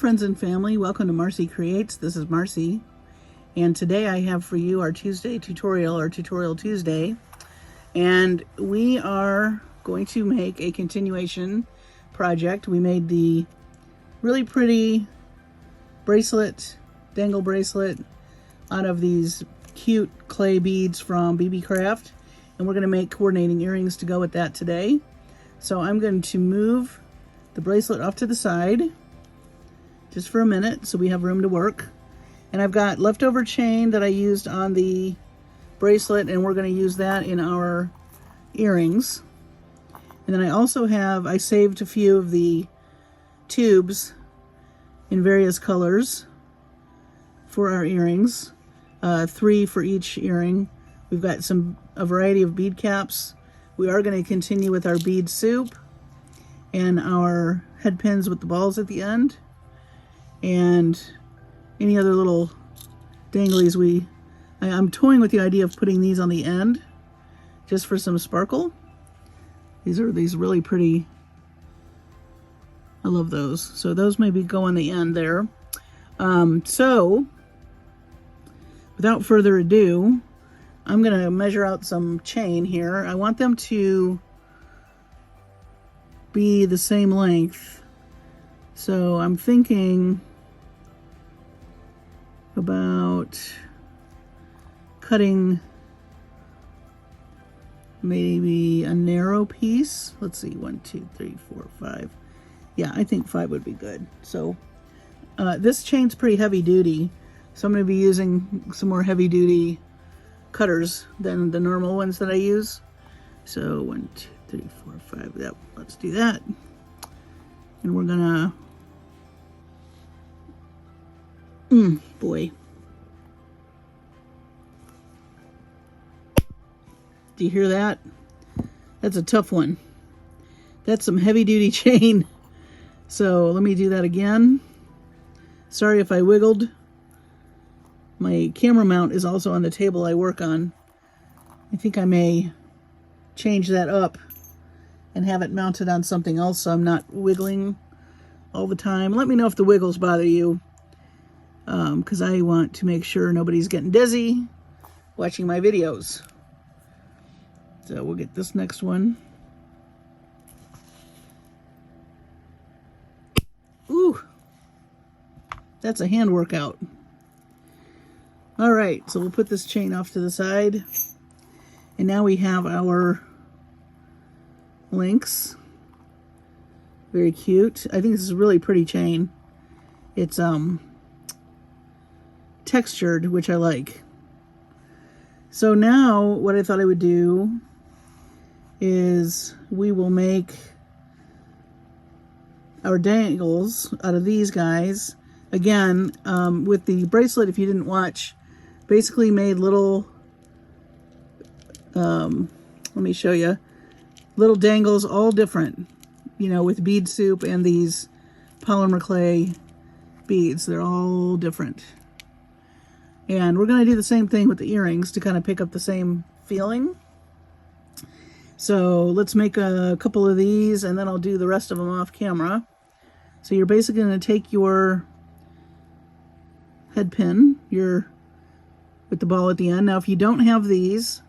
friends and family, welcome to Marcy Creates. This is Marcy, and today I have for you our Tuesday tutorial, or Tutorial Tuesday, and we are going to make a continuation project. We made the really pretty bracelet, dangle bracelet, out of these cute clay beads from Beebeecraft, and we're going to make coordinating earrings to go with that today. So I'm going to move the bracelet off to the side just for a minute so we have room to work. And I've got leftover chain that I used on the bracelet, and we're going to use that in our earrings. And then I saved a few of the tubes in various colors for our earrings, 3 for each earring. We've got a variety of bead caps. We are going to continue with our bead soup and our head pins with the balls at the end, and any other little danglies. I'm toying with the idea of putting these on the end just for some sparkle. These are really pretty. I love those. So those maybe go on the end there. So without further ado, I'm going to measure out some chain here. I want them to be the same length. So I'm thinking about cutting maybe a narrow piece. Let's see, 1, 2, 3, 4, 5. Yeah, I think 5 would be good. So this chain's pretty heavy duty, so I'm going to be using some more heavy duty cutters than the normal ones that I use. So 1, 2, 3, 4, 5. Yep, let's do that. And we're gonna, boy. Do you hear that? That's a tough one. That's some heavy duty chain. So let me do that again. Sorry if I wiggled. My camera mount is also on the table I work on. I think I may change that up and have it mounted on something else so I'm not wiggling all the time. Let me know if the wiggles bother you, because I want to make sure nobody's getting dizzy watching my videos. So we'll get this next one. Ooh, that's a hand workout. All right, so we'll put this chain off to the side, and now we have our links. Very cute. I think this is a really pretty chain. It's textured, which I like. So now what I thought I would do is we will make our dangles out of these guys. Again, with the bracelet, if you didn't watch, basically made little, let me show you, little dangles, all different, you know, with bead soup and these polymer clay beads. They're all different. And we're going to do the same thing with the earrings to kind of pick up the same feeling. So let's make a couple of these, and then I'll do the rest of them off camera. So you're basically going to take your head pin, with the ball at the end. Now, if you don't have these,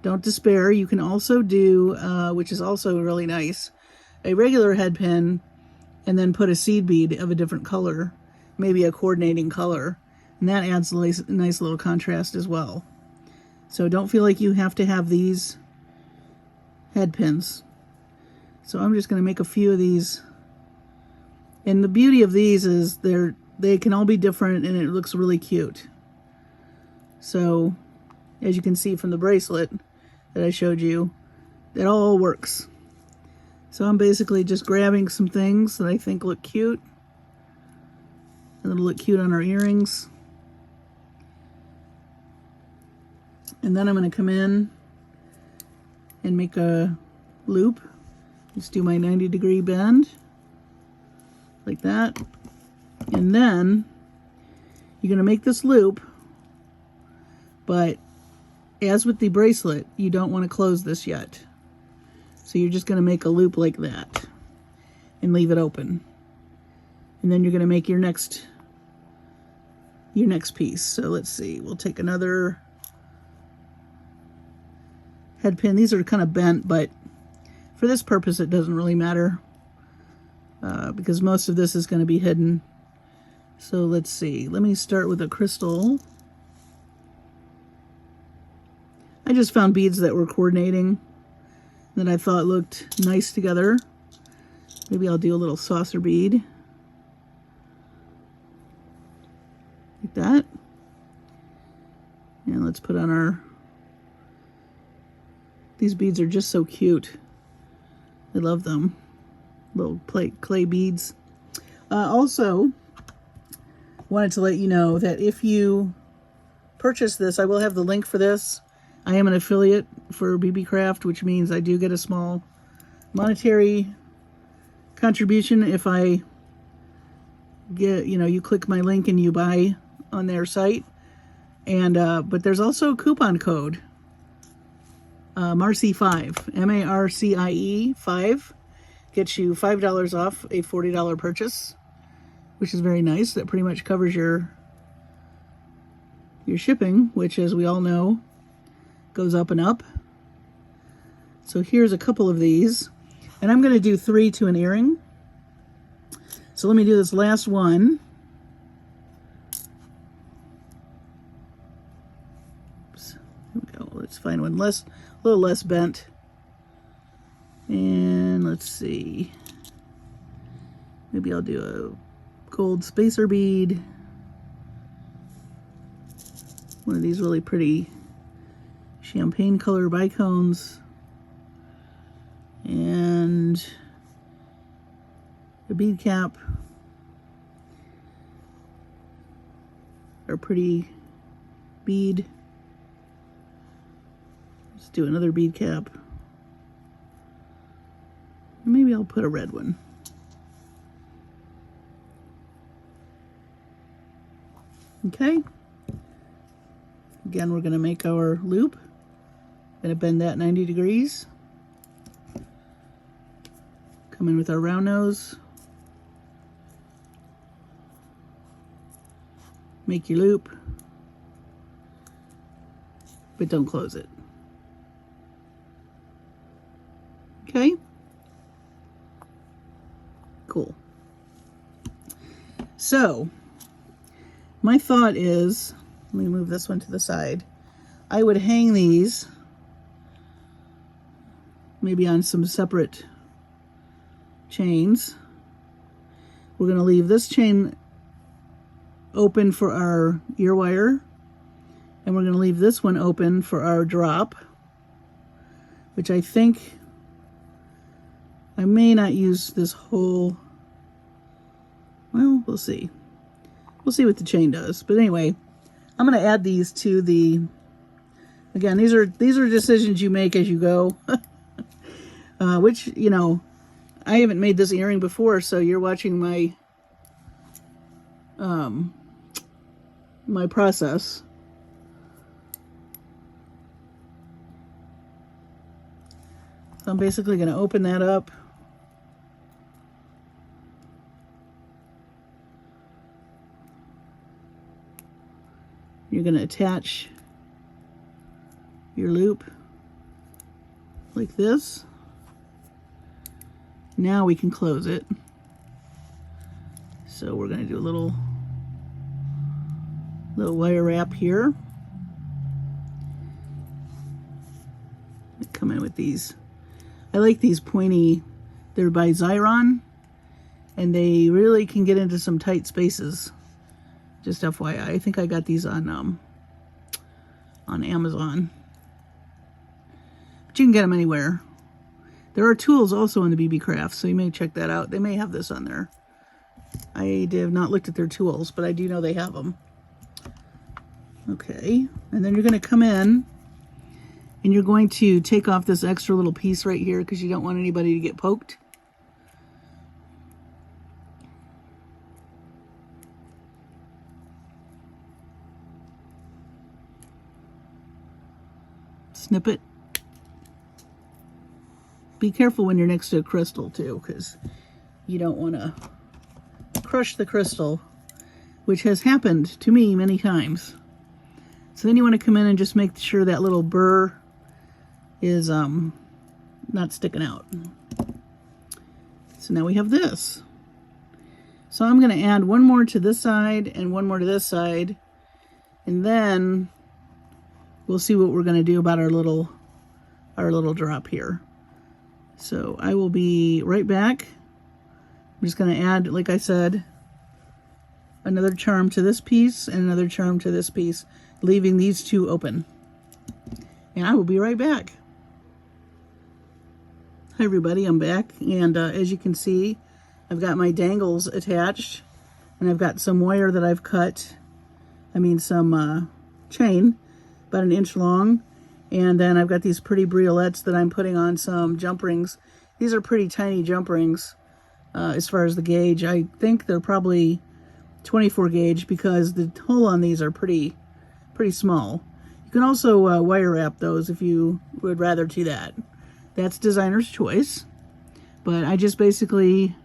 don't despair. You can also do, which is also really nice, a regular head pin, and then put a seed bead of a different color, maybe a coordinating color, and that adds a nice little contrast as well. So don't feel like you have to have these head pins. So I'm just going to make a few of these, and the beauty of these is they can all be different, and it looks really cute. So as you can see from the bracelet that I showed you, it all works. So I'm basically just grabbing some things that I think look cute, and it'll look cute on our earrings. And then I'm going to come in and make a loop. Just do my 90-degree bend like that. And then you're going to make this loop, but as with the bracelet, you don't want to close this yet. So you're just going to make a loop like that and leave it open. And then you're going to make your next piece. So let's see, we'll take another head pin. These are kind of bent, but for this purpose it doesn't really matter because most of this is going to be hidden. So let's see, let me start with a crystal. I just found beads that were coordinating that I thought looked nice together. Maybe I'll do a little saucer bead like that. And let's put on our, these beads are just so cute. I love them. Little clay beads. Also, wanted to let you know that if you purchase this, I will have the link for this. I am an affiliate for Beebeecraft, which means I do get a small monetary contribution if I get, you click my link and you buy on their site. And but there's also a coupon code, Marcie5, M-A-R-C-I-E 5, gets you $5 off a $40 purchase, which is very nice. That pretty much covers your shipping, which, as we all know, goes up and up. So here's a couple of these, and I'm going to do 3 to an earring. So let me do this last one. Oops. Here we go. Let's find one a little less bent. And let's see. Maybe I'll do a gold spacer bead. One of these really pretty champagne color bicones. And a bead cap. Or pretty bead. Let's do another bead cap. Maybe I'll put a red one. Okay. Again, we're going to make our loop. Going to bend that 90 degrees. Come in with our round nose. Make your loop, but don't close it. Okay? Cool. So, my thought is, let me move this one to the side. I would hang these maybe on some separate chains. We're going to leave this chain open for our ear wire, and we're going to leave this one open for our drop, which I think I may not use this whole, well, we'll see. We'll see what the chain does. But anyway, I'm going to add these to the, again, these are decisions you make as you go. Which, I haven't made this earring before, so you're watching my my process. So I'm basically going to open that up. You're going to attach your loop like this. Now we can close it. So we're going to do a little wire wrap here. Come in with these. I like these pointy, they're by Xyron, and they really can get into some tight spaces. Just FYI, I think I got these on Amazon. But you can get them anywhere. There are tools also on the Beebeecraft, so you may check that out. They may have this on there. I have not looked at their tools, but I do know they have them. Okay, and then you're going to come in and you're going to take off this extra little piece right here because you don't want anybody to get poked. Snip it. Be careful when you're next to a crystal too, because you don't want to crush the crystal, which has happened to me many times. So then you want to come in and just make sure that little burr is not sticking out. So now we have this. So I'm going to add one more to this side and one more to this side, and then we'll see what we're going to do about our little drop here. So I will be right back. I'm just going to add, like I said, another charm to this piece and another charm to this piece, leaving these two open. And I will be right back. Hi everybody, I'm back, and as you can see, I've got my dangles attached, and I've got some wire that I've cut, some chain, about 1 inch long, and then I've got these pretty briolets that I'm putting on some jump rings. These are pretty tiny jump rings as far as the gauge. I think they're probably 24 gauge because the hole on these are pretty small. You can also wire wrap those if you would rather do that. That's designer's choice, but I just basically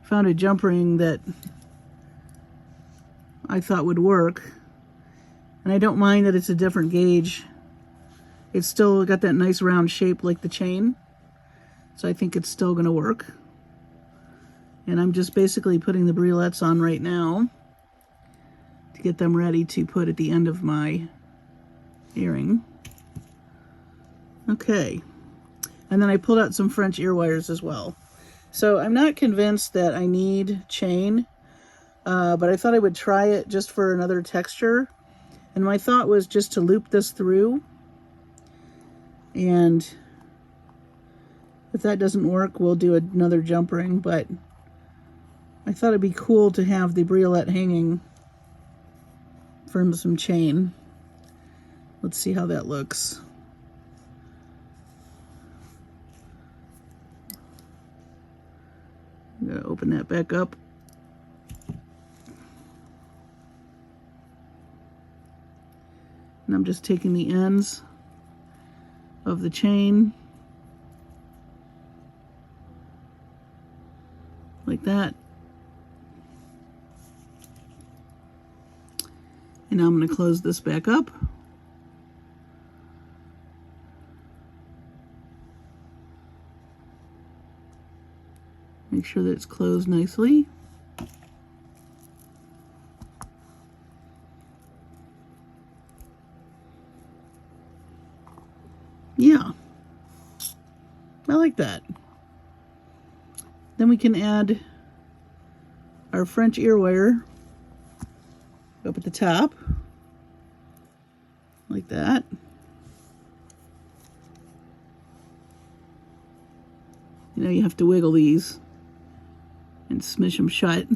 found a jump ring that I thought would work, and I don't mind that it's a different gauge. It's still got that nice round shape like the chain, so I think it's still going to work. And I'm just basically putting the briolets on right now to get them ready to put at the end of my earring. Okay. And then I pulled out some French ear wires as well. So I'm not convinced that I need chain, but I thought I would try it just for another texture. And my thought was just to loop this through. And if that doesn't work, we'll do another jump ring. But I thought it'd be cool to have the briolet hanging from some chain. Let's see how that looks. I'm going to open that back up. And I'm just taking the ends of the chain like that. And now I'm going to close this back up. Make sure that it's closed nicely. Yeah, I like that. Then we can add our French ear wire up at the top, like that. You know, you have to wiggle these and smush them shut.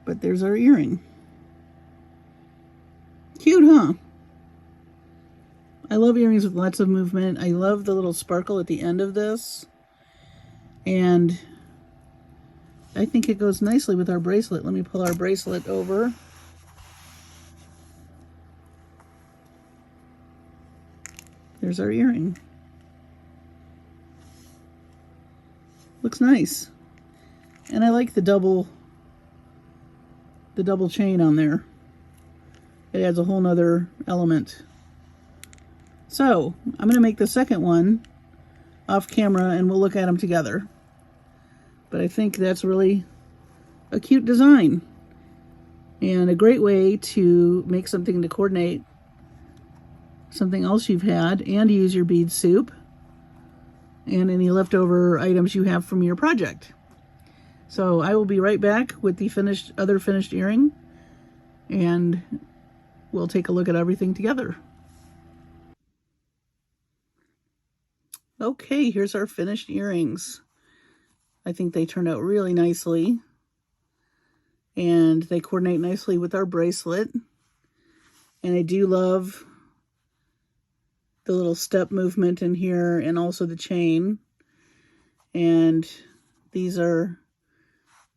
But there's our earring. Cute, huh? I love earrings with lots of movement. I love the little sparkle at the end of this. And I think it goes nicely with our bracelet. Let me pull our bracelet over. There's our earring. Looks nice. And I like the double chain on there. It adds a whole nother element. So I'm going to make the second one off camera and we'll look at them together. But I think that's really a cute design and a great way to make something to coordinate something else you've had and use your bead soup and any leftover items you have from your project. So I will be right back with the other finished earring, and we'll take a look at everything together. Okay, here's our finished earrings. I think they turned out really nicely, and they coordinate nicely with our bracelet. And I do love the little step movement in here and also the chain. And these are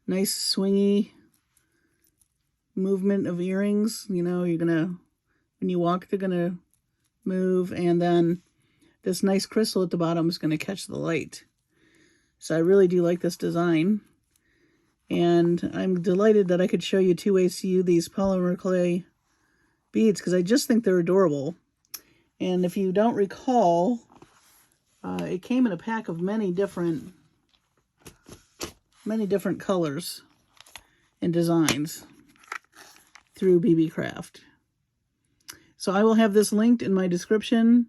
nice swingy movement of earrings. You know, when you walk, they're gonna move, and then this nice crystal at the bottom is gonna catch the light. So I really do like this design. And I'm delighted that I could show you 2 ways to use these polymer clay beads, because I just think they're adorable. And if you don't recall, it came in a pack of many different colors and designs through Beebeecraft. So I will have this linked in my description,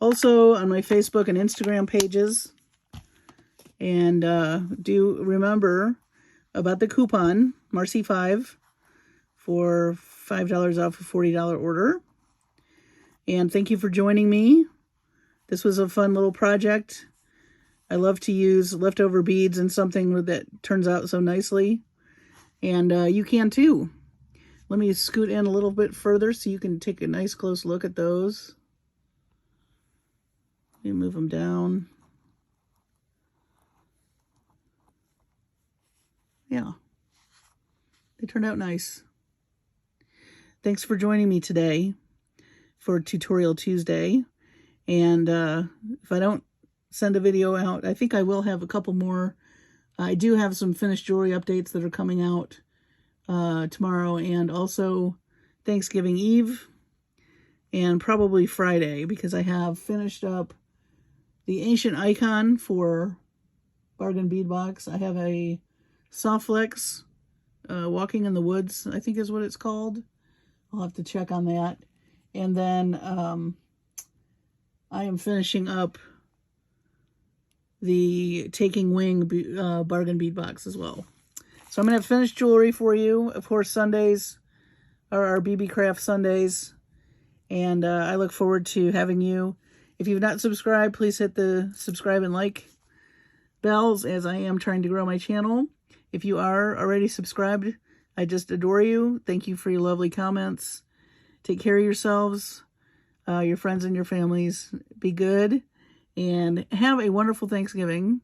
also on my Facebook and Instagram pages. And do remember about the coupon, Marcy5, for $5 off a $40 order. And thank you for joining me. This was a fun little project. I love to use leftover beads in something that turns out so nicely. And you can too. Let me scoot in a little bit further so you can take a nice close look at those. Let me move them down. Yeah, they turned out nice. Thanks for joining me today for Tutorial Tuesday. And if I don't send a video out, I think I will have a couple more. I do have some finished jewelry updates that are coming out tomorrow, and also Thanksgiving Eve, and probably Friday, because I have finished up the ancient icon for Bargain Bead Box. I have a Softflex Walking in the Woods, I think is what it's called. I'll have to check on that. And then I am finishing up the Taking Wing Bargain Bead Box as well. So I'm going to have finished jewelry for you. Of course, Sundays are our Beebeecraft Sundays. And I look forward to having you. If you've not subscribed, please hit the subscribe and like bells, as I am trying to grow my channel. If you are already subscribed, I just adore you. Thank you for your lovely comments. Take care of yourselves, your friends and your families. Be good, and have a wonderful Thanksgiving.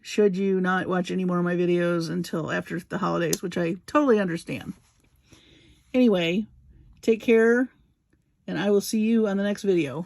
Should you not watch any more of my videos until after the holidays, which I totally understand. Anyway, take care, and I will see you on the next video.